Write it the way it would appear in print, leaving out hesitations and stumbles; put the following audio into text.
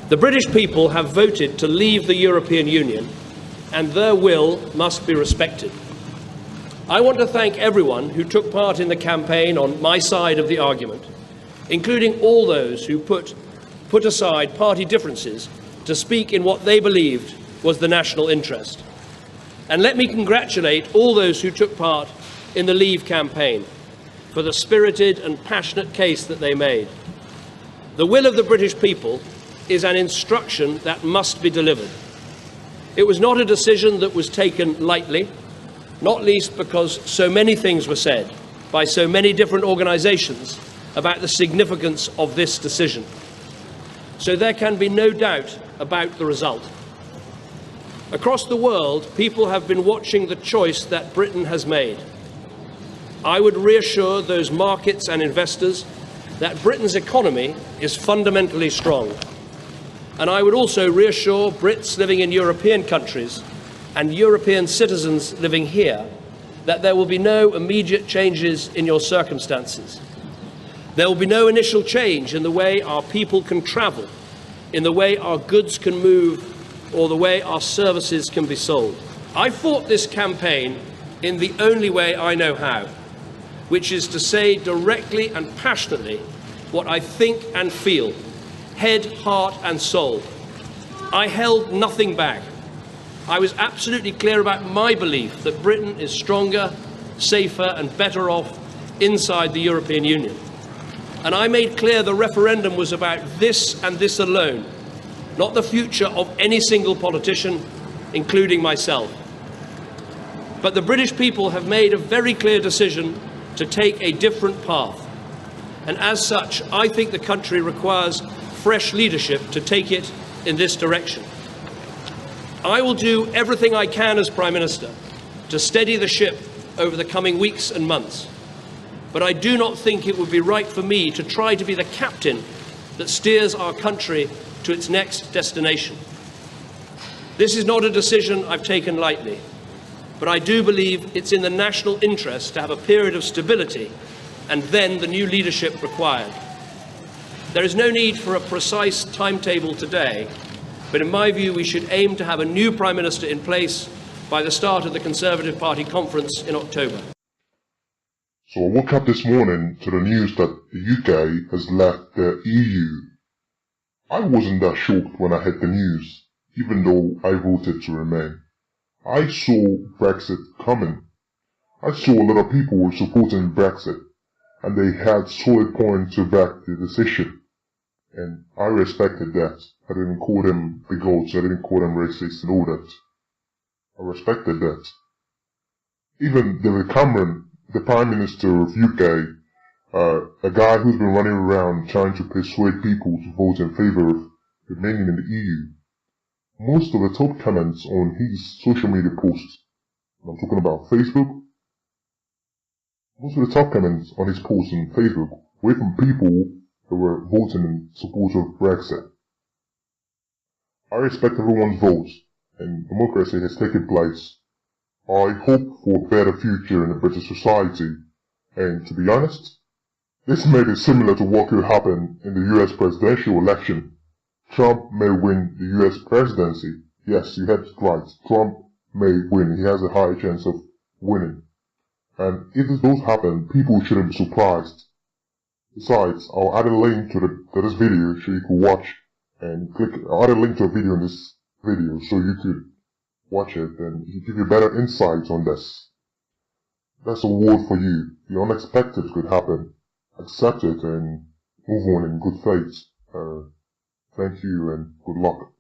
The British people have voted to leave the European Union, and their will must be respected. I want to thank everyone who took part in the campaign on my side of the argument, including all those who put aside party differences to speak in what they believed was the national interest. And let me congratulate all those who took part in the Leave campaign for the spirited and passionate case that they made. The will of the British people is an instruction that must be delivered. It was not a decision that was taken lightly, not least because so many things were said by so many different organisations about the significance of this decision. So there can be no doubt about the result. Across the world, people have been watching the choice that Britain has made. I would reassure those markets and investors that Britain's economy is fundamentally strong. And I would also reassure Brits living in European countries and European citizens living here that there will be no immediate changes in your circumstances. There will be no initial change in the way our people can travel, in the way our goods can move, or the way our services can be sold. I fought this campaign in the only way I know how, which is to say directly and passionately what I think and feel, head, heart and soul. I held nothing back. I was absolutely clear about my belief that Britain is stronger, safer and better off inside the European Union. And I made clear the referendum was about this and this alone, not the future of any single politician, including myself. But the British people have made a very clear decision to take a different path. And as such, I think the country requires fresh leadership to take it in this direction. I will do everything I can as Prime Minister to steady the ship over the coming weeks and months. But I do not think it would be right for me to try to be the captain that steers our country to its next destination. This is not a decision I've taken lightly, but I do believe it's in the national interest to have a period of stability and then the new leadership required. There is no need for a precise timetable today, but in my view we should aim to have a new Prime Minister in place by the start of the Conservative Party conference in October. So I woke up this morning to the news that the UK has left the EU. I wasn't that shocked when I heard the news, even though I voted to remain. I saw Brexit coming. I saw a lot of people were supporting Brexit, and they had solid points to back the decision. And I respected that. I didn't call them bigots, I didn't call them racist and all that. I respected that. Even David Cameron, the Prime Minister of UK, a guy who's been running around trying to persuade people to vote in favour of remaining in the EU, most of the top comments on his social media posts, I'm talking about Facebook, most of the top comments on his posts on Facebook were from people that were voting in support of Brexit. I respect everyone's votes, and democracy has taken place. I hope for a better future in the British society, and to be honest, this made it similar to what could happen in the US presidential election. Trump may win the US presidency. Yes, you had it right. Trump may win. He has a higher chance of winning. And if this does happen, people shouldn't be surprised. Besides, I'll add a link to this video so you can watch and click. I'll add a link to a video in this video so you could watch it and it give you better insights on this. That's a word for you. The unexpected could happen. Accept it and move on in good faith. Thank you and good luck.